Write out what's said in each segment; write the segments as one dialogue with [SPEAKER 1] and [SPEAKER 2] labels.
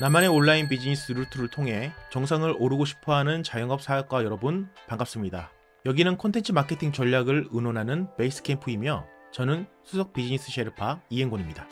[SPEAKER 1] 나만의 온라인 비즈니스 루트를 통해 정상을 오르고 싶어하는 자영업 사업가 여러분 반갑습니다. 여기는 콘텐츠 마케팅 전략을 의논하는 베이스캠프이며 저는 수석 비즈니스 셰르파 이행곤입니다.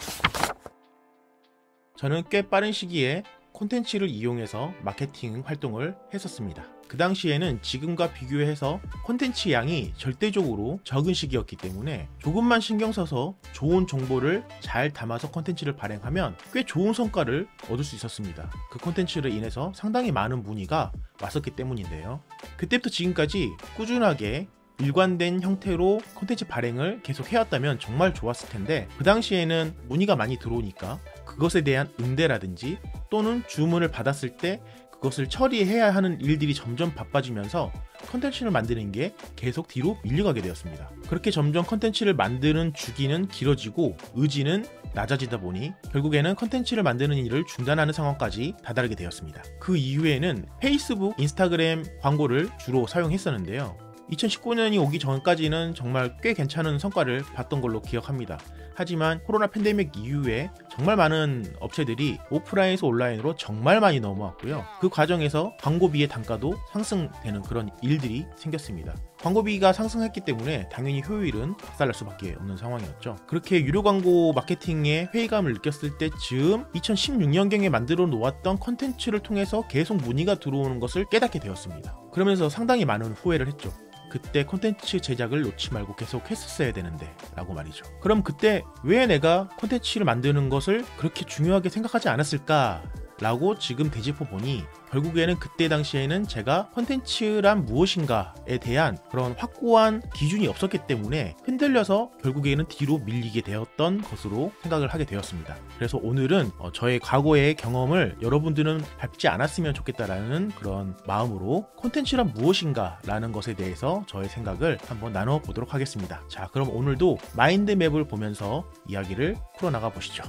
[SPEAKER 1] 저는 꽤 빠른 시기에 콘텐츠를 이용해서 마케팅 활동을 했었습니다. 그 당시에는 지금과 비교해서 콘텐츠 양이 절대적으로 적은 시기였기 때문에 조금만 신경 써서 좋은 정보를 잘 담아서 콘텐츠를 발행하면 꽤 좋은 성과를 얻을 수 있었습니다. 그 콘텐츠로 인해서 상당히 많은 문의가 왔었기 때문인데요. 그때부터 지금까지 꾸준하게 일관된 형태로 콘텐츠 발행을 계속 해왔다면 정말 좋았을 텐데, 그 당시에는 문의가 많이 들어오니까 그것에 대한 응대라든지 또는 주문을 받았을 때 그것을 처리해야 하는 일들이 점점 바빠지면서 컨텐츠를 만드는 게 계속 뒤로 밀려가게 되었습니다. 그렇게 점점 컨텐츠를 만드는 주기는 길어지고 의지는 낮아지다 보니 결국에는 컨텐츠를 만드는 일을 중단하는 상황까지 다다르게 되었습니다. 그 이후에는 페이스북, 인스타그램 광고를 주로 사용했었는데요. 2019년이 오기 전까지는 정말 꽤 괜찮은 성과를 봤던 걸로 기억합니다. 하지만 코로나 팬데믹 이후에 정말 많은 업체들이 오프라인에서 온라인으로 정말 많이 넘어왔고요. 그 과정에서 광고비의 단가도 상승되는 그런 일들이 생겼습니다. 광고비가 상승했기 때문에 당연히 효율은 박살날 수밖에 없는 상황이었죠. 그렇게 유료 광고 마케팅에 회의감을 느꼈을 때쯤 2016년경에 만들어 놓았던 컨텐츠를 통해서 계속 문의가 들어오는 것을 깨닫게 되었습니다. 그러면서 상당히 많은 후회를 했죠. 그때 콘텐츠 제작을 놓지 말고 계속 했었어야 되는데 라고 말이죠. 그럼 그때 왜 내가 콘텐츠를 만드는 것을 그렇게 중요하게 생각하지 않았을까 라고 지금 되짚어 보니, 결국에는 그때 당시에는 제가 콘텐츠란 무엇인가에 대한 그런 확고한 기준이 없었기 때문에 흔들려서 결국에는 뒤로 밀리게 되었던 것으로 생각을 하게 되었습니다. 그래서 오늘은 저의 과거의 경험을 여러분들은 밟지 않았으면 좋겠다라는 그런 마음으로 콘텐츠란 무엇인가 라는 것에 대해서 저의 생각을 한번 나눠보도록 하겠습니다. 자, 그럼 오늘도 마인드맵을 보면서 이야기를 풀어나가 보시죠.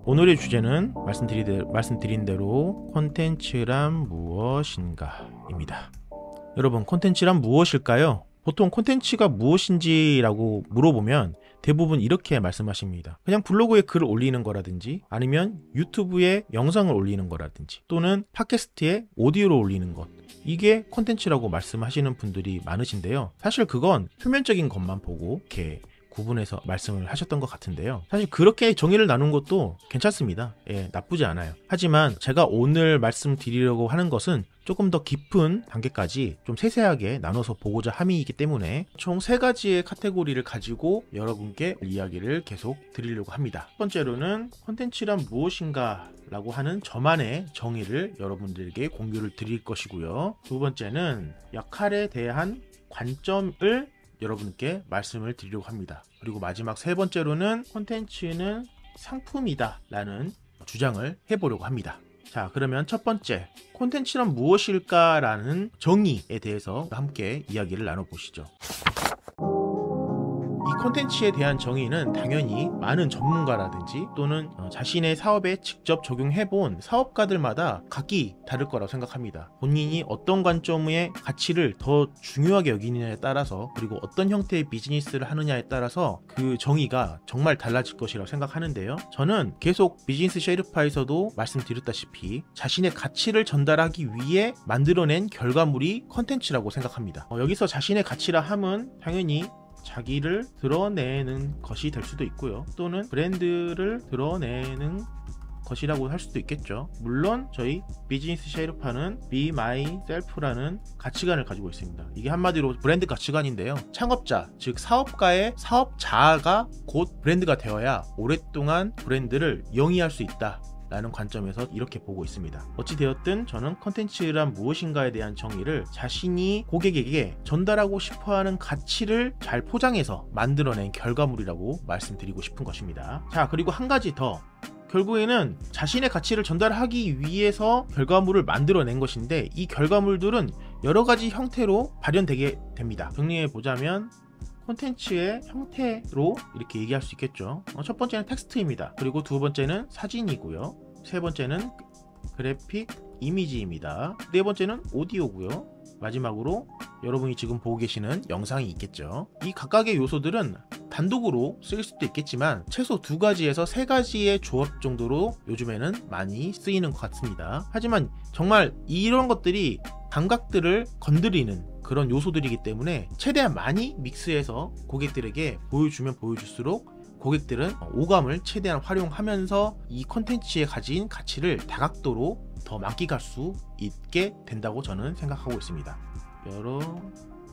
[SPEAKER 1] 오늘의 주제는 말씀드린 대로 콘텐츠란 무엇인가 입니다. 여러분, 콘텐츠란 무엇일까요? 보통 콘텐츠가 무엇인지라고 물어보면 대부분 이렇게 말씀하십니다. 그냥 블로그에 글을 올리는 거라든지, 아니면 유튜브에 영상을 올리는 거라든지, 또는 팟캐스트에 오디오를 올리는 것, 이게 콘텐츠라고 말씀하시는 분들이 많으신데요. 사실 그건 표면적인 것만 보고 이렇게 구분해서 말씀을 하셨던 것 같은데요. 사실 그렇게 정의를 나눈 것도 괜찮습니다. 나쁘지 않아요. 하지만 제가 오늘 말씀드리려고 하는 것은 조금 더 깊은 단계까지 좀 세세하게 나눠서 보고자 함이기 때문에 총 3가지의 카테고리를 가지고 여러분께 이야기를 계속 드리려고 합니다. 첫 번째로는 콘텐츠란 무엇인가 라고 하는 저만의 정의를 여러분들에게 공유를 드릴 것이고요. 두 번째는 역할에 대한 관점을 여러분께 말씀을 드리려고 합니다. 그리고 마지막 3번째로는 콘텐츠는 상품이다 라는 주장을 해보려고 합니다. 자, 그러면 첫 번째, 콘텐츠란 무엇일까 라는 정의에 대해서 함께 이야기를 나눠보시죠. 이 콘텐츠에 대한 정의는 당연히 많은 전문가라든지 또는 자신의 사업에 직접 적용해본 사업가들마다 각기 다를 거라고 생각합니다. 본인이 어떤 관점의 가치를 더 중요하게 여기느냐에 따라서, 그리고 어떤 형태의 비즈니스를 하느냐에 따라서 그 정의가 정말 달라질 것이라고 생각하는데요. 저는 계속 비즈니스 셰르파에서도 말씀드렸다시피 자신의 가치를 전달하기 위해 만들어낸 결과물이 콘텐츠라고 생각합니다. 여기서 자신의 가치라 함은 당연히 자기를 드러내는 것이 될 수도 있고요. 또는 브랜드를 드러내는 것이라고 할 수도 있겠죠. 물론 저희 비즈니스 셰르파는 Be Myself라는 가치관을 가지고 있습니다. 이게 한마디로 브랜드 가치관인데요. 창업자, 즉 사업가의 사업자가 곧 브랜드가 되어야 오랫동안 브랜드를 영위할 수 있다 라는 관점에서 이렇게 보고 있습니다. 어찌되었든 저는 컨텐츠란 무엇인가에 대한 정의를 자신이 고객에게 전달하고 싶어하는 가치를 잘 포장해서 만들어낸 결과물이라고 말씀드리고 싶은 것입니다. 자, 그리고 한 가지 더, 결국에는 자신의 가치를 전달하기 위해서 결과물을 만들어낸 것인데, 이 결과물들은 여러 가지 형태로 발현되게 됩니다. 정리해보자면 콘텐츠의 형태로 이렇게 얘기할 수 있겠죠. 첫 번째는 텍스트입니다. 그리고 두 번째는 사진이고요. 세 번째는 그래픽 이미지입니다. 네 번째는 오디오고요. 마지막으로 여러분이 지금 보고 계시는 영상이 있겠죠. 이 각각의 요소들은 단독으로 쓰일 수도 있겠지만 최소 2가지에서 3가지의 조합 정도로 요즘에는 많이 쓰이는 것 같습니다. 하지만 정말 이런 것들이 감각들을 건드리는 그런 요소들이기 때문에 최대한 많이 믹스해서 고객들에게 보여주면 보여줄수록 고객들은 오감을 최대한 활용하면서 이 콘텐츠에 가진 가치를 다각도로 더 만끽할 수 있게 된다고 저는 생각하고 있습니다. 여러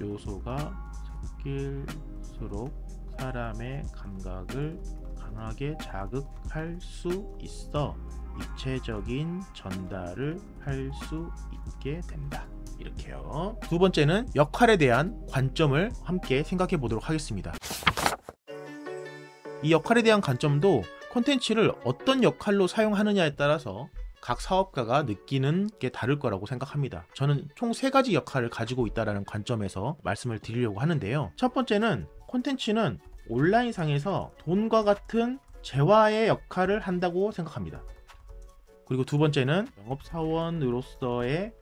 [SPEAKER 1] 요소가 섞일수록 사람의 감각을 강하게 자극할 수 있어 입체적인 전달을 할 수 있게 된다. 이렇게요. 두 번째는 역할에 대한 관점을 함께 생각해 보도록 하겠습니다. 이 역할에 대한 관점도 콘텐츠를 어떤 역할로 사용하느냐에 따라서 각 사업가가 느끼는 게 다를 거라고 생각합니다. 저는 총 3가지 역할을 가지고 있다는 관점에서 말씀을 드리려고 하는데요. 첫 번째는 콘텐츠는 온라인상에서 돈과 같은 재화의 역할을 한다고 생각합니다. 그리고 두 번째는 영업사원으로서의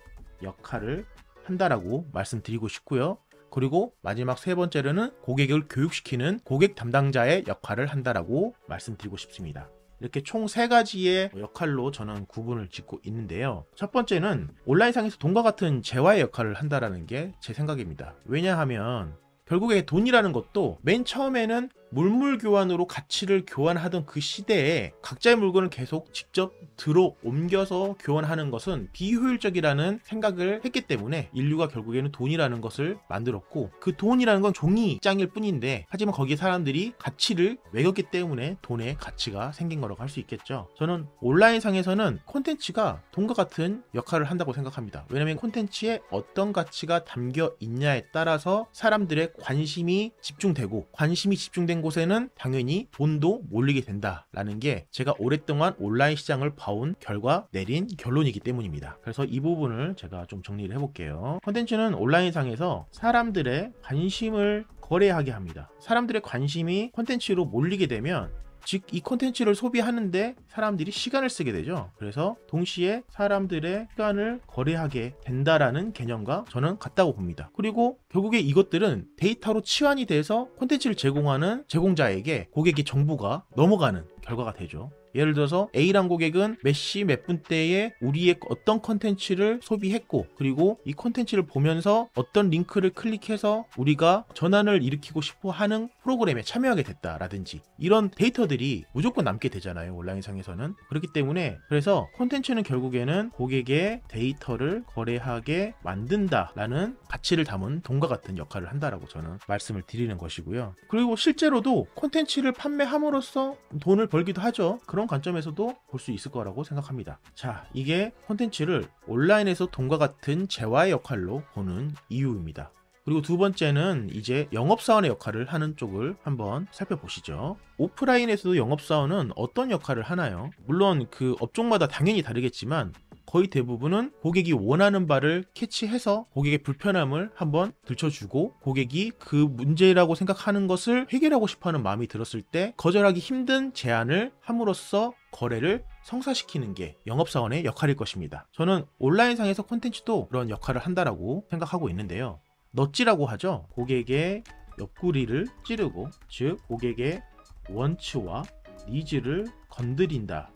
[SPEAKER 1] 역할을 한다라고 말씀드리고 싶고요. 그리고 마지막 3번째로는 고객을 교육시키는 고객 담당자의 역할을 한다라고 말씀드리고 싶습니다. 이렇게 총 3가지의 역할로 저는 구분을 짓고 있는데요. 첫 번째는 온라인상에서 돈과 같은 재화의 역할을 한다라는 게 제 생각입니다. 왜냐하면 결국에 돈이라는 것도 맨 처음에는 물물 교환으로 가치를 교환하던 그 시대에 각자의 물건을 계속 직접 들어 옮겨서 교환하는 것은 비효율적이라는 생각을 했기 때문에 인류가 결국에는 돈이라는 것을 만들었고, 그 돈이라는 건 종이장일 뿐인데 하지만 거기에 사람들이 가치를 매겼기 때문에 돈의 가치가 생긴 거라고 할 수 있겠죠. 저는 온라인상에서는 콘텐츠가 돈과 같은 역할을 한다고 생각합니다. 왜냐하면 콘텐츠에 어떤 가치가 담겨 있냐에 따라서 사람들의 관심이 집중되고, 관심이 집중된 곳에는 당연히 돈도 몰리게 된다라는 게 제가 오랫동안 온라인 시장을 봐온 결과 내린 결론이기 때문입니다. 그래서 이 부분을 제가 좀 정리를 해볼게요. 콘텐츠는 온라인상에서 사람들의 관심을 거래하게 합니다. 사람들의 관심이 콘텐츠로 몰리게 되면 즉 이 콘텐츠를 소비하는데 사람들이 시간을 쓰게 되죠. 그래서 동시에 사람들의 시간을 거래하게 된다라는 개념과 저는 같다고 봅니다. 그리고 결국에 이것들은 데이터로 치환이 돼서 콘텐츠를 제공하는 제공자에게 고객의 정보가 넘어가는 결과가 되죠. 예를 들어서 A란 고객은 몇 시 몇 분대에 우리의 어떤 콘텐츠를 소비했고, 그리고 이 콘텐츠를 보면서 어떤 링크를 클릭해서 우리가 전환을 일으키고 싶어 하는 프로그램에 참여하게 됐다라든지, 이런 데이터들이 무조건 남게 되잖아요, 온라인상에서는. 그렇기 때문에 그래서 콘텐츠는 결국에는 고객의 데이터를 거래하게 만든다라는 가치를 담은 돈과 같은 역할을 한다라고 저는 말씀을 드리는 것이고요. 그리고 실제로도 콘텐츠를 판매함으로써 돈을 벌기도 하죠. 그런 관점에서도 볼 수 있을 거라고 생각합니다. 자, 이게 콘텐츠를 온라인에서 돈과 같은 재화의 역할로 보는 이유입니다. 그리고 두 번째는 이제 영업사원의 역할을 하는 쪽을 한번 살펴보시죠. 오프라인에서도 영업사원은 어떤 역할을 하나요? 물론 그 업종마다 당연히 다르겠지만 거의 대부분은 고객이 원하는 바를 캐치해서 고객의 불편함을 한번 들춰주고, 고객이 그 문제라고 생각하는 것을 해결하고 싶어하는 마음이 들었을 때 거절하기 힘든 제안을 함으로써 거래를 성사시키는 게 영업사원의 역할일 것입니다. 저는 온라인상에서 콘텐츠도 그런 역할을 한다라고 생각하고 있는데요. 넛지라고 하죠. 고객의 옆구리를 찌르고, 즉 고객의 원츠와 니즈를 건드린다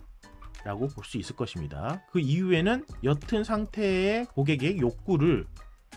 [SPEAKER 1] 라고 볼 수 있을 것입니다. 그 이후에는 옅은 상태의 고객의 욕구를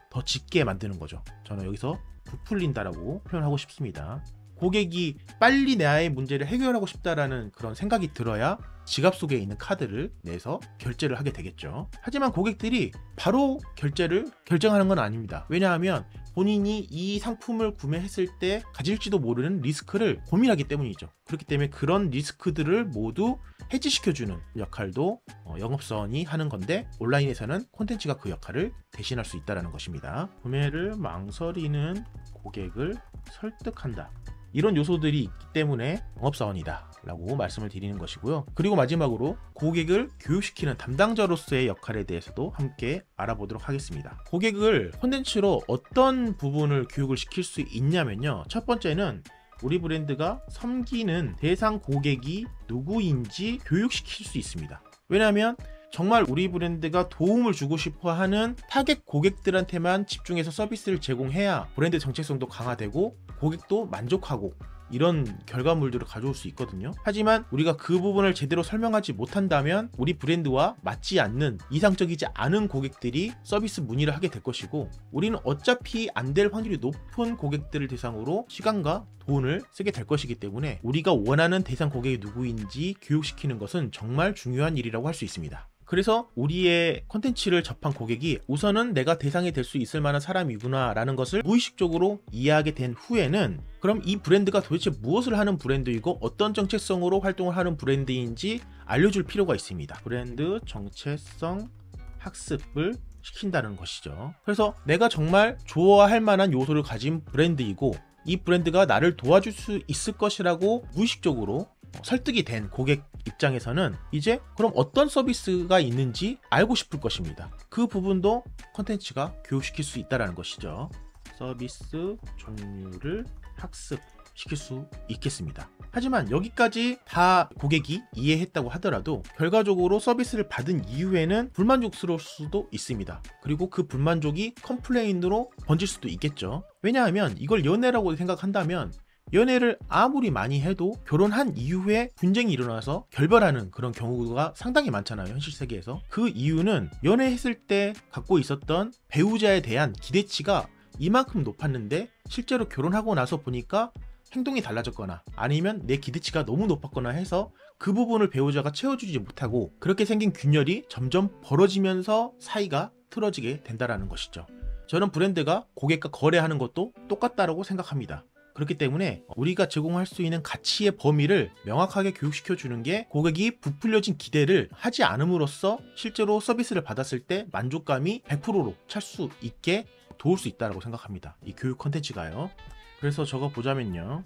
[SPEAKER 1] 더 짙게 만드는 거죠. 저는 여기서 부풀린다라고 표현하고 싶습니다. 고객이 빨리 나의 문제를 해결하고 싶다라는 그런 생각이 들어야 지갑 속에 있는 카드를 내서 결제를 하게 되겠죠. 하지만 고객들이 바로 결정하는 건 아닙니다. 왜냐하면 본인이 이 상품을 구매했을 때 가질지도 모르는 리스크를 고민하기 때문이죠. 그렇기 때문에 그런 리스크들을 모두 해지시켜주는 역할도 영업사원이 하는 건데, 온라인에서는 콘텐츠가 그 역할을 대신할 수 있다는 것입니다. 구매를 망설이는 고객을 설득한다. 이런 요소들이 있기 때문에 영업사원이다 라고 말씀을 드리는 것이고요. 그리고 마지막으로 고객을 교육시키는 담당자로서의 역할에 대해서도 함께 알아보도록 하겠습니다. 고객을 콘텐츠로 어떤 부분을 교육을 시킬 수 있냐면요, 첫 번째는 우리 브랜드가 섬기는 대상 고객이 누구인지 교육시킬 수 있습니다. 왜냐하면 정말 우리 브랜드가 도움을 주고 싶어 하는 타겟 고객들한테만 집중해서 서비스를 제공해야 브랜드 정체성도 강화되고 고객도 만족하고, 이런 결과물들을 가져올 수 있거든요. 하지만 우리가 그 부분을 제대로 설명하지 못한다면 우리 브랜드와 맞지 않는, 이상적이지 않은 고객들이 서비스 문의를 하게 될 것이고, 우리는 어차피 안 될 확률이 높은 고객들을 대상으로 시간과 돈을 쓰게 될 것이기 때문에 우리가 원하는 대상 고객이 누구인지 교육시키는 것은 정말 중요한 일이라고 할 수 있습니다. 그래서 우리의 콘텐츠를 접한 고객이 우선은 내가 대상이 될 수 있을 만한 사람이구나 라는 것을 무의식적으로 이해하게 된 후에는, 그럼 이 브랜드가 도대체 무엇을 하는 브랜드이고 어떤 정체성으로 활동을 하는 브랜드인지 알려줄 필요가 있습니다. 브랜드 정체성 학습을 시킨다는 것이죠. 그래서 내가 정말 좋아할 만한 요소를 가진 브랜드이고 이 브랜드가 나를 도와줄 수 있을 것이라고 무의식적으로 설득이 된 고객 입장에서는 이제 그럼 어떤 서비스가 있는지 알고 싶을 것입니다. 그 부분도 콘텐츠가 교육시킬 수 있다는 것이죠. 서비스 종류를 학습시킬 수 있겠습니다. 하지만 여기까지 다 고객이 이해했다고 하더라도 결과적으로 서비스를 받은 이후에는 불만족스러울 수도 있습니다. 그리고 그 불만족이 컴플레인으로 번질 수도 있겠죠. 왜냐하면 이걸 연애라고 생각한다면 연애를 아무리 많이 해도 결혼한 이후에 분쟁이 일어나서 결별하는 그런 경우가 상당히 많잖아요, 현실 세계에서. 그 이유는 연애했을 때 갖고 있었던 배우자에 대한 기대치가 이만큼 높았는데 실제로 결혼하고 나서 보니까 행동이 달라졌거나 아니면 내 기대치가 너무 높았거나 해서 그 부분을 배우자가 채워주지 못하고 그렇게 생긴 균열이 점점 벌어지면서 사이가 틀어지게 된다는 것이죠. 저는 브랜드가 고객과 거래하는 것도 똑같다고 생각합니다. 그렇기 때문에 우리가 제공할 수 있는 가치의 범위를 명확하게 교육시켜 주는 게 고객이 부풀려진 기대를 하지 않음으로써 실제로 서비스를 받았을 때 만족감이 100%로 찰 수 있게 도울 수 있다고 생각합니다. 이 교육 콘텐츠가요. 그래서 적어 보자면요,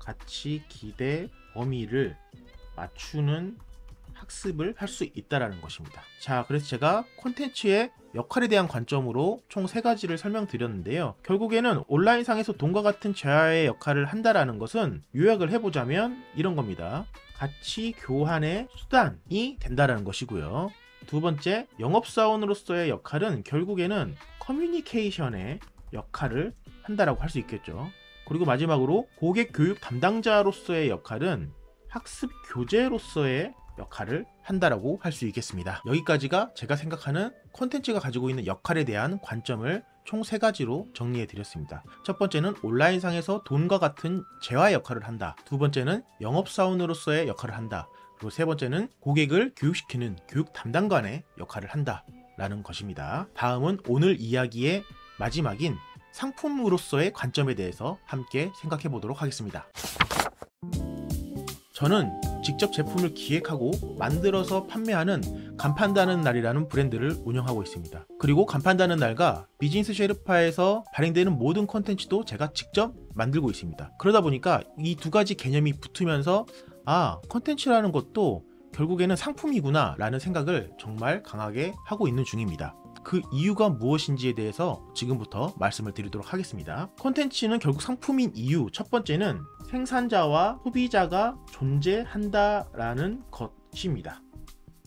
[SPEAKER 1] 가치 기대 범위를 맞추는 학습을 할 수 있다는 것입니다. 자, 그래서 제가 콘텐츠의 역할에 대한 관점으로 총 3가지를 설명드렸는데요. 결국에는 온라인상에서 돈과 같은 재화의 역할을 한다라는 것은 요약을 해보자면 이런 겁니다. 가치 교환의 수단이 된다라는 것이고요. 두 번째, 영업사원으로서의 역할은 결국에는 커뮤니케이션의 역할을 한다라고 할 수 있겠죠. 그리고 마지막으로 고객 교육 담당자로서의 역할은 학습 교재로서의 역할을 한다라고 할 수 있겠습니다. 여기까지가 제가 생각하는 콘텐츠가 가지고 있는 역할에 대한 관점을 총 3가지로 정리해 드렸습니다. 첫 번째는 온라인상에서 돈과 같은 재화 역할을 한다. 두 번째는 영업사원으로서의 역할을 한다. 그리고 세 번째는 고객을 교육시키는 교육 담당관의 역할을 한다 라는 것입니다. 다음은 오늘 이야기의 마지막인 상품으로서의 관점에 대해서 함께 생각해 보도록 하겠습니다. 저는 직접 제품을 기획하고 만들어서 판매하는 간판다는 날이라는 브랜드를 운영하고 있습니다. 그리고 간판다는 날과 비즈니스 셰르파에서 발행되는 모든 콘텐츠도 제가 직접 만들고 있습니다. 그러다 보니까 이 2가지 개념이 붙으면서 콘텐츠라는 것도 결국에는 상품이구나 라는 생각을 정말 강하게 하고 있는 중입니다. 그 이유가 무엇인지에 대해서 지금부터 말씀을 드리도록 하겠습니다. 콘텐츠는 결국 상품인 이유, 첫 번째는 생산자와 소비자가 존재한다라는 것입니다.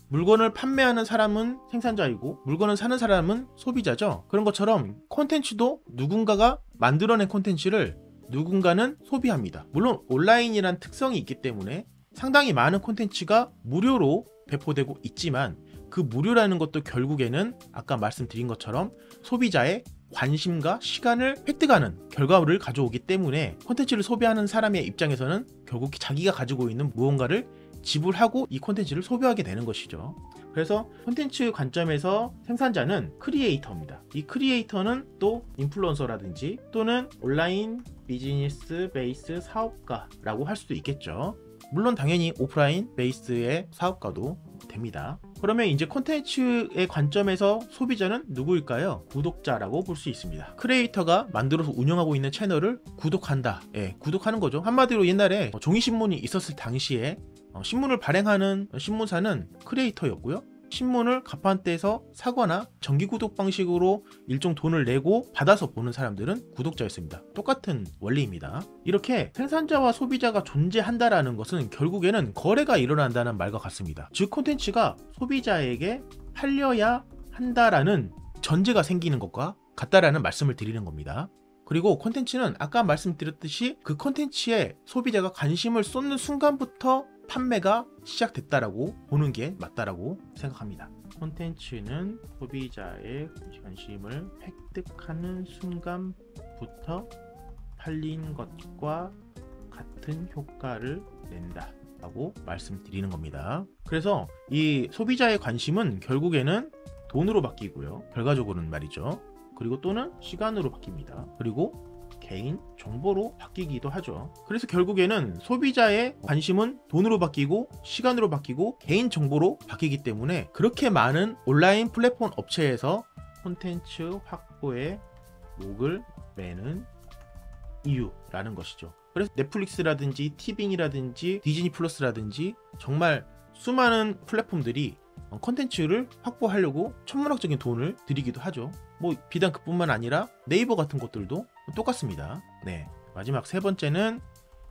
[SPEAKER 1] 물건을 판매하는 사람은 생산자이고 물건을 사는 사람은 소비자죠. 그런 것처럼 콘텐츠도 누군가가 만들어낸 콘텐츠를 누군가는 소비합니다. 물론 온라인이란 특성이 있기 때문에 상당히 많은 콘텐츠가 무료로 배포되고 있지만 그 무료라는 것도 결국에는 아까 말씀드린 것처럼 소비자의 관심과 시간을 획득하는 결과물을 가져오기 때문에 콘텐츠를 소비하는 사람의 입장에서는 결국 자기가 가지고 있는 무언가를 지불하고 이 콘텐츠를 소비하게 되는 것이죠. 그래서 콘텐츠 관점에서 생산자는 크리에이터입니다. 이 크리에이터는 또 인플루언서라든지 또는 온라인 비즈니스 베이스 사업가라고 할 수도 있겠죠. 물론 당연히 오프라인 베이스의 사업가도 됩니다. 그러면 이제 콘텐츠의 관점에서 소비자는 누구일까요? 구독자라고 볼 수 있습니다. 크리에이터가 만들어서 운영하고 있는 채널을 구독한다. 구독하는 거죠. 한마디로 옛날에 종이신문이 있었을 당시에 신문을 발행하는 신문사는 크리에이터였고요. 신문을 가판대에서 사거나 정기구독 방식으로 일정 돈을 내고 받아서 보는 사람들은 구독자였습니다. 똑같은 원리입니다. 이렇게 생산자와 소비자가 존재한다라는 것은 결국에는 거래가 일어난다는 말과 같습니다. 즉 콘텐츠가 소비자에게 팔려야 한다라는 전제가 생기는 것과 같다라는 말씀을 드리는 겁니다. 그리고 콘텐츠는 아까 말씀드렸듯이 그 콘텐츠에 소비자가 관심을 쏟는 순간부터 판매가 시작됐다라고 보는 게 맞다라고 생각합니다. 콘텐츠는 소비자의 관심을 획득하는 순간부터 팔린 것과 같은 효과를 낸다 라고 말씀드리는 겁니다. 그래서 이 소비자의 관심은 결국에는 돈으로 바뀌고요. 결과적으로는 말이죠. 그리고 또는 시간으로 바뀝니다. 그리고 개인 정보로 바뀌기도 하죠. 그래서 결국에는 소비자의 관심은 돈으로 바뀌고 시간으로 바뀌고 개인 정보로 바뀌기 때문에 그렇게 많은 온라인 플랫폼 업체에서 콘텐츠 확보에 목을 매는 이유라는 것이죠. 그래서 넷플릭스라든지 티빙이라든지 디즈니 플러스라든지 정말 수많은 플랫폼들이 콘텐츠를 확보하려고 천문학적인 돈을 들이기도 하죠. 뭐 비단 그뿐만 아니라 네이버 같은 것들도 똑같습니다. 네, 마지막 세 번째는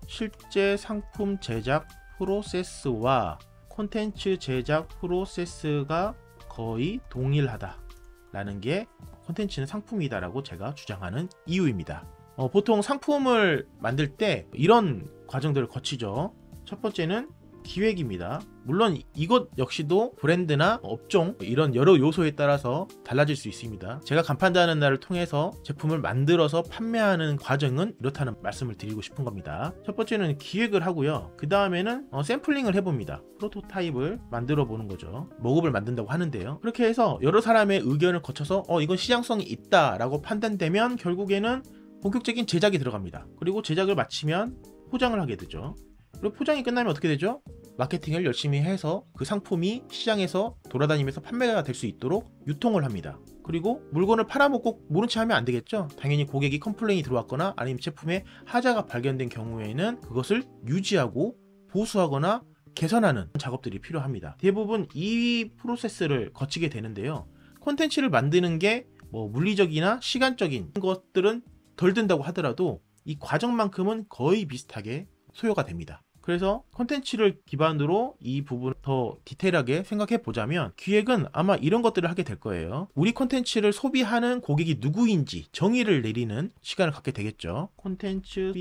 [SPEAKER 1] 실제 상품 제작 프로세스와 콘텐츠 제작 프로세스가 거의 동일하다라는 게 콘텐츠는 상품이다라고 제가 주장하는 이유입니다. 보통 상품을 만들 때 이런 과정들을 거치죠. 첫 번째는 기획입니다. 물론 이것 역시도 브랜드나 업종 이런 여러 요소에 따라서 달라질 수 있습니다. 제가 간판다는 날을 통해서 제품을 만들어서 판매하는 과정은 이렇다는 말씀을 드리고 싶은 겁니다. 첫 번째는 기획을 하고요. 그 다음에는 샘플링을 해봅니다. 프로토타입을 만들어 보는 거죠. 모급을 만든다고 하는데요. 그렇게 해서 여러 사람의 의견을 거쳐서 이건 시장성이 있다 라고 판단되면 결국에는 본격적인 제작이 들어갑니다. 그리고 제작을 마치면 포장을 하게 되죠. 그리고 포장이 끝나면 어떻게 되죠? 마케팅을 열심히 해서 그 상품이 시장에서 돌아다니면서 판매가 될 수 있도록 유통을 합니다. 그리고 물건을 팔아먹고 모른 체 하면 안 되겠죠? 당연히 고객이 컴플레인이 들어왔거나 아니면 제품에 하자가 발견된 경우에는 그것을 유지하고 보수하거나 개선하는 작업들이 필요합니다. 대부분 이 프로세스를 거치게 되는데요. 콘텐츠를 만드는 게 뭐 물리적이나 시간적인 것들은 덜 든다고 하더라도 이 과정만큼은 거의 비슷하게 소요가 됩니다. 그래서 콘텐츠를 기반으로 이 부분을 더 디테일하게 생각해 보자면 기획은 아마 이런 것들을 하게 될 거예요. 우리 콘텐츠를 소비하는 고객이 누구인지 정의를 내리는 시간을 갖게 되겠죠. 콘텐츠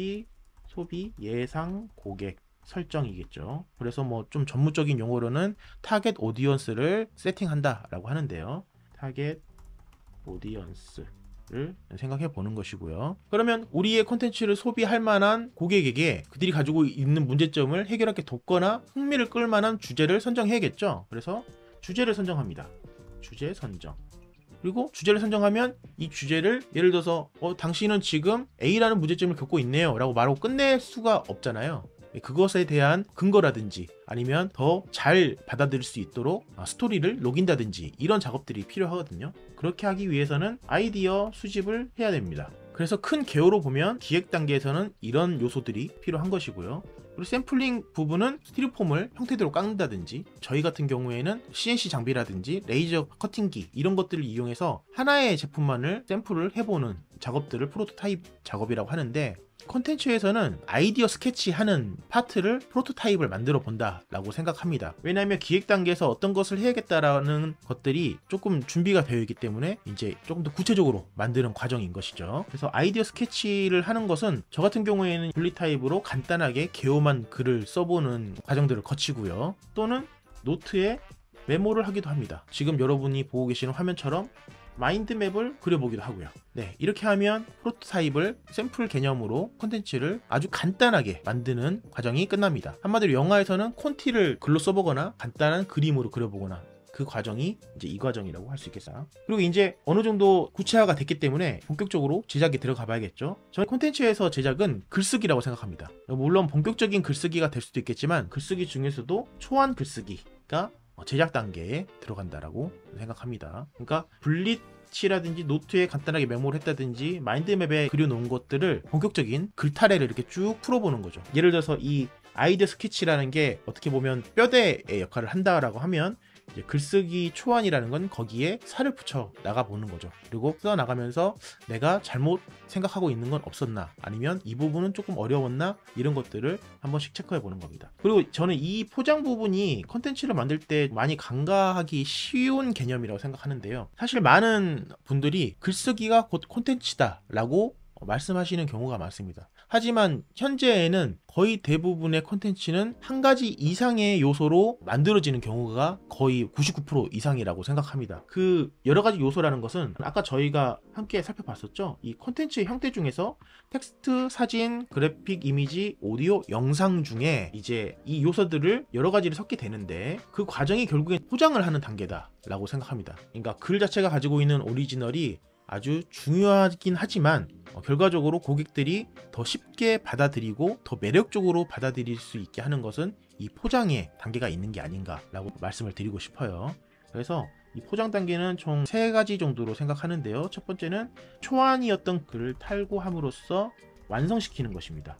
[SPEAKER 1] 소비 예상 고객 설정이겠죠. 그래서 뭐 좀 전문적인 용어로는 타겟 오디언스를 세팅한다 라고 하는데요. 타겟 오디언스를 생각해 보는 것이고요. 그러면 우리의 콘텐츠를 소비할 만한 고객에게 그들이 가지고 있는 문제점을 해결하게 돕거나 흥미를 끌 만한 주제를 선정해야겠죠. 그래서 주제를 선정합니다. 주제 선정. 그리고 주제를 선정하면 이 주제를 예를 들어서 당신은 지금 A라는 문제점을 겪고 있네요 라고 말하고 끝낼 수가 없잖아요. 그것에 대한 근거라든지 아니면 더 잘 받아들일 수 있도록 스토리를 녹인다든지 이런 작업들이 필요하거든요. 그렇게 하기 위해서는 아이디어 수집을 해야 됩니다. 그래서 큰 개요로 보면 기획 단계에서는 이런 요소들이 필요한 것이고요. 그리고 샘플링 부분은 스티로폼을 형태대로 깎는다든지 저희 같은 경우에는 CNC 장비라든지 레이저 커팅기 이런 것들을 이용해서 하나의 제품만을 샘플을 해보는 작업들을 프로토타입 작업이라고 하는데 콘텐츠에서는 아이디어 스케치하는 파트를 프로토타입을 만들어 본다 라고 생각합니다. 왜냐하면 기획 단계에서 어떤 것을 해야겠다라는 것들이 조금 준비가 되어 있기 때문에 이제 조금 더 구체적으로 만드는 과정인 것이죠. 그래서 아이디어 스케치를 하는 것은 저 같은 경우에는 분리 타입으로 간단하게 개요만 글을 써보는 과정들을 거치고요. 또는 노트에 메모를 하기도 합니다. 지금 여러분이 보고 계시는 화면처럼 마인드맵을 그려보기도 하고요. 네, 이렇게 하면 프로토타입을 샘플 개념으로 콘텐츠를 아주 간단하게 만드는 과정이 끝납니다. 한마디로 영화에서는 콘티를 글로 써보거나 간단한 그림으로 그려보거나 그 과정이 이제 이 과정이라고 할 수 있겠어요. 그리고 이제 어느 정도 구체화가 됐기 때문에 본격적으로 제작에 들어가 봐야겠죠. 저는 콘텐츠에서 제작은 글쓰기라고 생각합니다. 물론 본격적인 글쓰기가 될 수도 있겠지만 글쓰기 중에서도 초안 글쓰기가 제작 단계에 들어간다라고 생각합니다. 그러니까 블리치라든지 노트에 간단하게 메모를 했다든지 마인드맵에 그려놓은 것들을 본격적인 글타래를 이렇게 쭉 풀어보는 거죠. 예를 들어서 이 아이디어 스케치라는 게 어떻게 보면 뼈대의 역할을 한다라고 하면 이제 글쓰기 초안이라는 건 거기에 살을 붙여 나가 보는 거죠. 그리고 써 나가면서 내가 잘못 생각하고 있는 건 없었나, 아니면 이 부분은 조금 어려웠나, 이런 것들을 한 번씩 체크해 보는 겁니다. 그리고 저는 이 포장 부분이 컨텐츠를 만들 때 많이 간과하기 쉬운 개념이라고 생각하는데요. 사실 많은 분들이 글쓰기가 곧 콘텐츠다 라고 말씀하시는 경우가 많습니다. 하지만 현재에는 거의 대부분의 콘텐츠는 한 가지 이상의 요소로 만들어지는 경우가 거의 99% 이상이라고 생각합니다. 그 여러 가지 요소라는 것은 아까 저희가 함께 살펴봤었죠. 이 콘텐츠의 형태 중에서 텍스트, 사진, 그래픽, 이미지, 오디오, 영상 중에 이제 이 요소들을 여러 가지를 섞게 되는데 그 과정이 결국엔 포장을 하는 단계다라고 생각합니다. 그러니까 글 자체가 가지고 있는 오리지널이 아주 중요하긴 하지만 결과적으로 고객들이 더 쉽게 받아들이고 더 매력적으로 받아들일 수 있게 하는 것은 이 포장의 단계가 있는 게 아닌가라고 말씀을 드리고 싶어요. 그래서 이 포장 단계는 총 3가지 정도로 생각하는데요. 첫 번째는 초안이었던 글을 탈고함으로써 완성시키는 것입니다.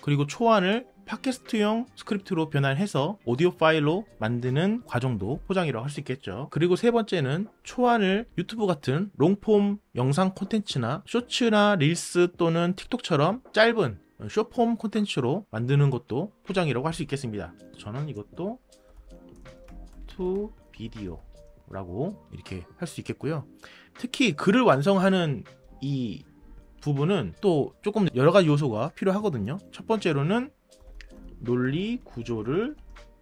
[SPEAKER 1] 그리고 초안을 팟캐스트용 스크립트로 변환해서 오디오 파일로 만드는 과정도 포장이라고 할 수 있겠죠. 그리고 세 번째는 초안을 유튜브 같은 롱폼 영상 콘텐츠나 쇼츠나 릴스 또는 틱톡처럼 짧은 숏폼 콘텐츠로 만드는 것도 포장이라고 할 수 있겠습니다. 저는 이것도 투 비디오라고 이렇게 할 수 있겠고요. 특히 글을 완성하는 이 부분은 또 조금 여러 가지 요소가 필요하거든요. 첫 번째로는 논리 구조를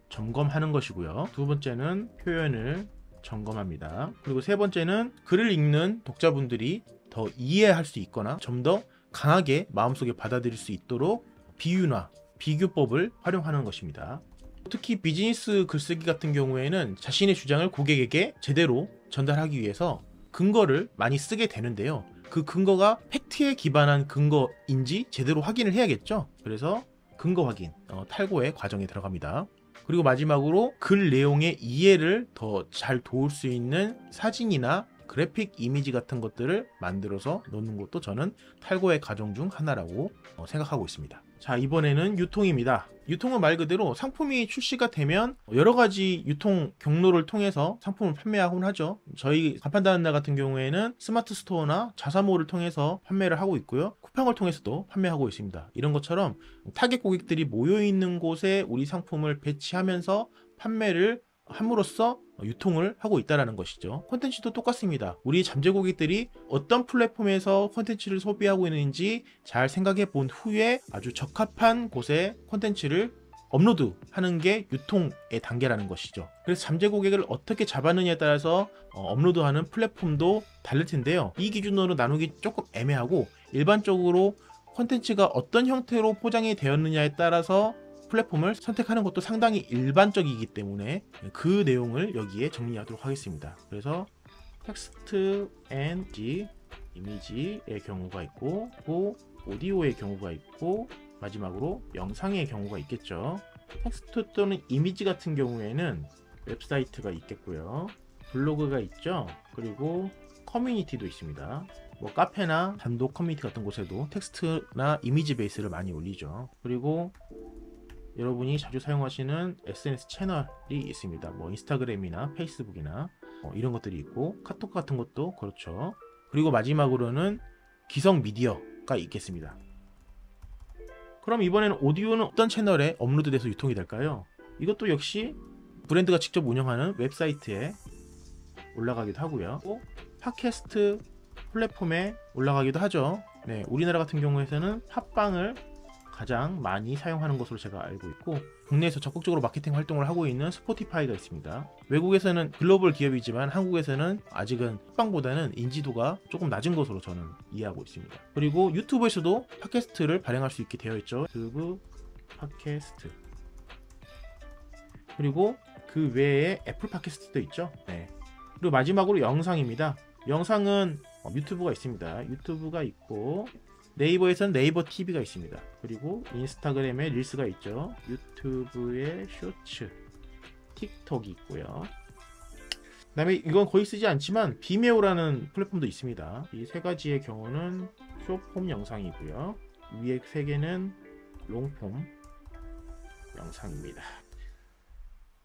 [SPEAKER 1] 점검하는 것이고요. 두 번째는 표현을 점검합니다. 그리고 세 번째는 글을 읽는 독자분들이 더 이해할 수 있거나 좀 더 강하게 마음속에 받아들일 수 있도록 비유나 비교법을 활용하는 것입니다. 특히 비즈니스 글쓰기 같은 경우에는 자신의 주장을 고객에게 제대로 전달하기 위해서 근거를 많이 쓰게 되는데요. 그 근거가 팩트에 기반한 근거인지 제대로 확인을 해야겠죠. 그래서 근거 확인, 탈고의 과정에 들어갑니다. 그리고 마지막으로 글 내용의 이해를 더 잘 도울 수 있는 사진이나 그래픽 이미지 같은 것들을 만들어서 놓는 것도 저는 탈고의 과정 중 하나라고 생각하고 있습니다. 자, 이번에는 유통입니다. 유통은 말 그대로 상품이 출시가 되면 여러 가지 유통 경로를 통해서 상품을 판매하곤 하죠. 저희 간판다는 날 같은 경우에는 스마트 스토어나 자사몰을 통해서 판매를 하고 있고요. 쿠팡을 통해서도 판매하고 있습니다. 이런 것처럼 타겟 고객들이 모여있는 곳에 우리 상품을 배치하면서 판매를 함으로써 유통을 하고 있다는 것이죠. 콘텐츠도 똑같습니다. 우리 잠재 고객들이 어떤 플랫폼에서 콘텐츠를 소비하고 있는지 잘 생각해 본 후에 아주 적합한 곳에 콘텐츠를 업로드하는 게 유통의 단계라는 것이죠. 그래서 잠재 고객을 어떻게 잡았느냐에 따라서 업로드하는 플랫폼도 다를 텐데요. 이 기준으로 나누기 조금 애매하고 일반적으로 콘텐츠가 어떤 형태로 포장이 되었느냐에 따라서 플랫폼을 선택하는 것도 상당히 일반적이기 때문에 그 내용을 여기에 정리하도록 하겠습니다. 그래서 텍스트 앤 이미지의 경우가 있고 오디오의 경우가 있고 마지막으로 영상의 경우가 있겠죠. 텍스트 또는 이미지 같은 경우에는 웹사이트가 있겠고요. 블로그가 있죠. 그리고 커뮤니티도 있습니다. 뭐 카페나 단독 커뮤니티 같은 곳에도 텍스트나 이미지 베이스를 많이 올리죠. 그리고 여러분이 자주 사용하시는 SNS 채널이 있습니다. 뭐 인스타그램이나 페이스북이나 이런 것들이 있고 카톡 같은 것도 그렇죠. 그리고 마지막으로는 기성 미디어가 있겠습니다. 그럼 이번에는 오디오는 어떤 채널에 업로드돼서 유통이 될까요? 이것도 역시 브랜드가 직접 운영하는 웹사이트에 올라가기도 하고요. 또 팟캐스트 플랫폼에 올라가기도 하죠. 네, 우리나라 같은 경우에는 팟빵을 가장 많이 사용하는 것으로 제가 알고 있고 국내에서 적극적으로 마케팅 활동을 하고 있는 스포티파이가 있습니다. 외국에서는 글로벌 기업이지만 한국에서는 아직은 팟빵보다는 인지도가 조금 낮은 것으로 저는 이해하고 있습니다. 그리고 유튜브에서도 팟캐스트를 발행할 수 있게 되어 있죠. 유튜브 팟캐스트. 그리고 그 외에 애플 팟캐스트도 있죠. 네. 그리고 마지막으로 영상입니다. 영상은 유튜브가 있습니다. 유튜브가 있고 네이버에서는 네이버 TV가 있습니다. 그리고 인스타그램에 릴스가 있죠. 유튜브에 쇼츠, 틱톡이 있고요. 그 다음에 이건 거의 쓰지 않지만 비메오라는 플랫폼도 있습니다. 이 세 가지의 경우는 숏폼 영상이고요. 위에 세 개는 롱폼 영상입니다.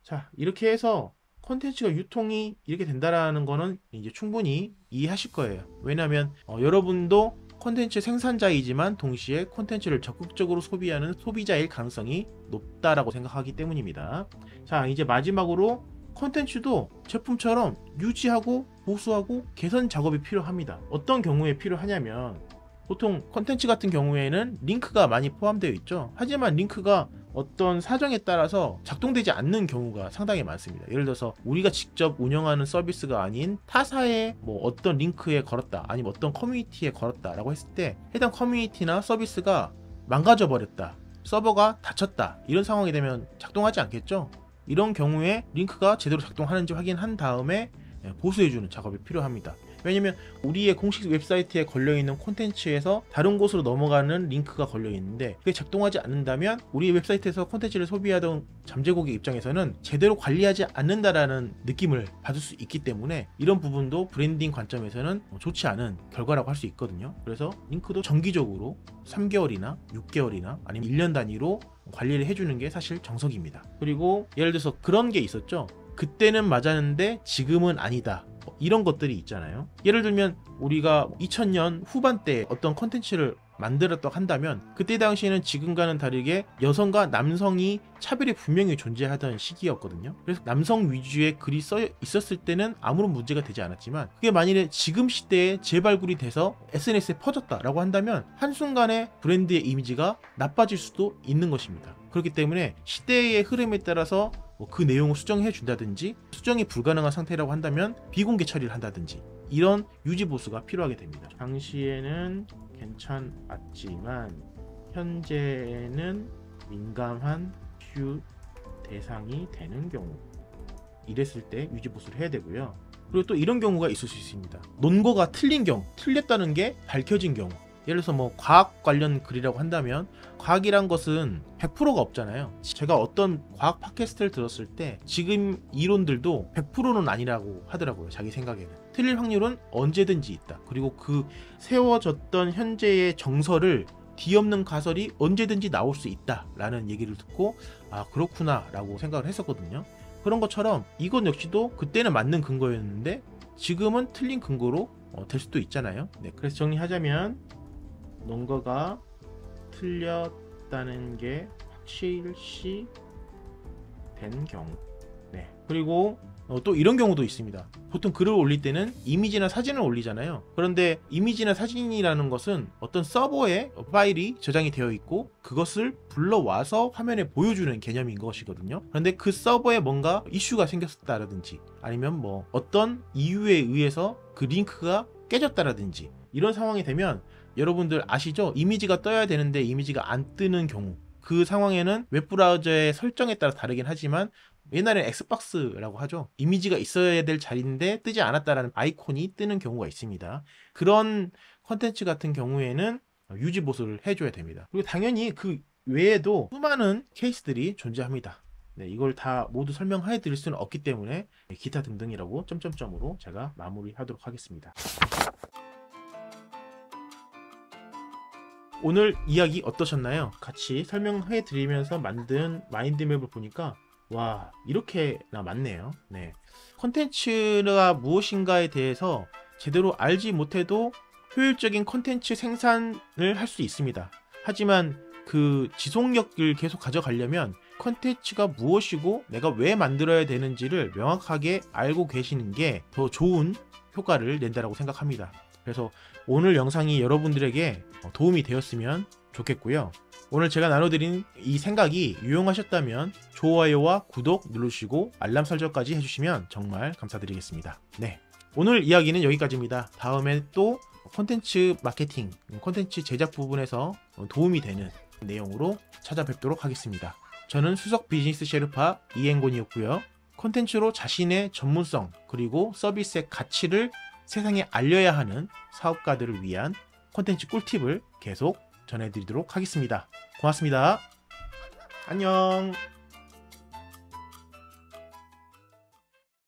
[SPEAKER 1] 자, 이렇게 해서 콘텐츠가 유통이 이렇게 된다라는 거는 이제 충분히 이해하실 거예요. 왜냐하면 여러분도 콘텐츠 생산자이지만 동시에 콘텐츠를 적극적으로 소비하는 소비자일 가능성이 높다라고 생각하기 때문입니다. 자, 이제 마지막으로 콘텐츠도 제품처럼 유지하고 보수하고 개선 작업이 필요합니다. 어떤 경우에 필요하냐면 보통 컨텐츠 같은 경우에는 링크가 많이 포함되어 있죠. 하지만 링크가 어떤 사정에 따라서 작동되지 않는 경우가 상당히 많습니다. 예를 들어서 우리가 직접 운영하는 서비스가 아닌 타사의 뭐 어떤 링크에 걸었다, 아니면 어떤 커뮤니티에 걸었다 라고 했을 때 해당 커뮤니티나 서비스가 망가져 버렸다, 서버가 닫혔다, 이런 상황이 되면 작동하지 않겠죠. 이런 경우에 링크가 제대로 작동하는지 확인한 다음에 보수해주는 작업이 필요합니다. 왜냐면 우리의 공식 웹사이트에 걸려있는 콘텐츠에서 다른 곳으로 넘어가는 링크가 걸려있는데 그게 작동하지 않는다면 우리 웹사이트에서 콘텐츠를 소비하던 잠재고객 입장에서는 제대로 관리하지 않는다라는 느낌을 받을 수 있기 때문에 이런 부분도 브랜딩 관점에서는 좋지 않은 결과라고 할 수 있거든요. 그래서 링크도 정기적으로 3개월이나 6개월이나 아니면 1년 단위로 관리를 해주는 게 사실 정석입니다. 그리고 예를 들어서 그런 게 있었죠. 그때는 맞았는데 지금은 아니다, 이런 것들이 있잖아요. 예를 들면 우리가 2000년 후반때 어떤 컨텐츠를 만들었다고 한다면 그때 당시에는 지금과는 다르게 여성과 남성이 차별이 분명히 존재하던 시기였거든요. 그래서 남성 위주의 글이 써 있었을 때는 아무런 문제가 되지 않았지만 그게 만일에 지금 시대에 재발굴이 돼서 SNS에 퍼졌다라고 한다면 한순간에 브랜드의 이미지가 나빠질 수도 있는 것입니다. 그렇기 때문에 시대의 흐름에 따라서 그 내용을 수정해 준다든지, 수정이 불가능한 상태라고 한다면 비공개 처리를 한다든지, 이런 유지 보수가 필요하게 됩니다. 당시에는 괜찮았지만 현재는 민감한 이슈 대상이 되는 경우, 이랬을 때 유지 보수를 해야 되고요. 그리고 또 이런 경우가 있을 수 있습니다. 논거가 틀린 경우, 틀렸다는 게 밝혀진 경우. 예를 들어서 뭐 과학 관련 글이라고 한다면 과학이란 것은 100%가 없잖아요. 제가 어떤 과학 팟캐스트를 들었을 때 지금 이론들도 100%는 아니라고 하더라고요. 자기 생각에는 틀릴 확률은 언제든지 있다. 그리고 그 세워졌던 현재의 정설을 뒤엎는 가설이 언제든지 나올 수 있다 라는 얘기를 듣고 아 그렇구나 라고 생각을 했었거든요. 그런 것처럼 이것 역시도 그때는 맞는 근거였는데 지금은 틀린 근거로 될 수도 있잖아요. 네, 그래서 정리하자면 논거가 틀렸다는 게 확실시 된 경우. 네. 그리고 또 이런 경우도 있습니다. 보통 글을 올릴 때는 이미지나 사진을 올리잖아요. 그런데 이미지나 사진이라는 것은 어떤 서버에 파일이 저장이 되어 있고 그것을 불러와서 화면에 보여주는 개념인 것이거든요. 그런데 그 서버에 뭔가 이슈가 생겼다라든지 아니면 뭐 어떤 이유에 의해서 그 링크가 깨졌다라든지 이런 상황이 되면 여러분들 아시죠? 이미지가 떠야 되는데 이미지가 안 뜨는 경우, 그 상황에는 웹브라우저의 설정에 따라 다르긴 하지만 옛날에 엑스박스라고 하죠. 이미지가 있어야 될 자리인데 뜨지 않았다라는 아이콘이 뜨는 경우가 있습니다. 그런 컨텐츠 같은 경우에는 유지 보수를 해줘야 됩니다. 그리고 당연히 그 외에도 수많은 케이스들이 존재합니다. 네, 이걸 다 모두 설명해 드릴 수는 없기 때문에 기타 등등이라고 점점점으로 제가 마무리하도록 하겠습니다. 오늘 이야기 어떠셨나요? 같이 설명해 드리면서 만든 마인드맵을 보니까 와 이렇게나 많네요. 네, 컨텐츠가 무엇인가에 대해서 제대로 알지 못해도 효율적인 컨텐츠 생산을 할 수 있습니다. 하지만 그 지속력을 계속 가져가려면 컨텐츠가 무엇이고 내가 왜 만들어야 되는지를 명확하게 알고 계시는 게 더 좋은 효과를 낸다고 생각합니다. 그래서 오늘 영상이 여러분들에게 도움이 되었으면 좋겠고요. 오늘 제가 나눠드린 이 생각이 유용하셨다면 좋아요와 구독 누르시고 알람 설정까지 해주시면 정말 감사드리겠습니다. 네, 오늘 이야기는 여기까지입니다. 다음에 또 콘텐츠 마케팅, 콘텐츠 제작 부분에서 도움이 되는 내용으로 찾아뵙도록 하겠습니다. 저는 수석 비즈니스 셰르파 이행곤이었고요. 콘텐츠로 자신의 전문성 그리고 서비스의 가치를 세상에 알려야 하는 사업가들을 위한 콘텐츠 꿀팁을 계속 전해드리도록 하겠습니다. 고맙습니다. 안녕.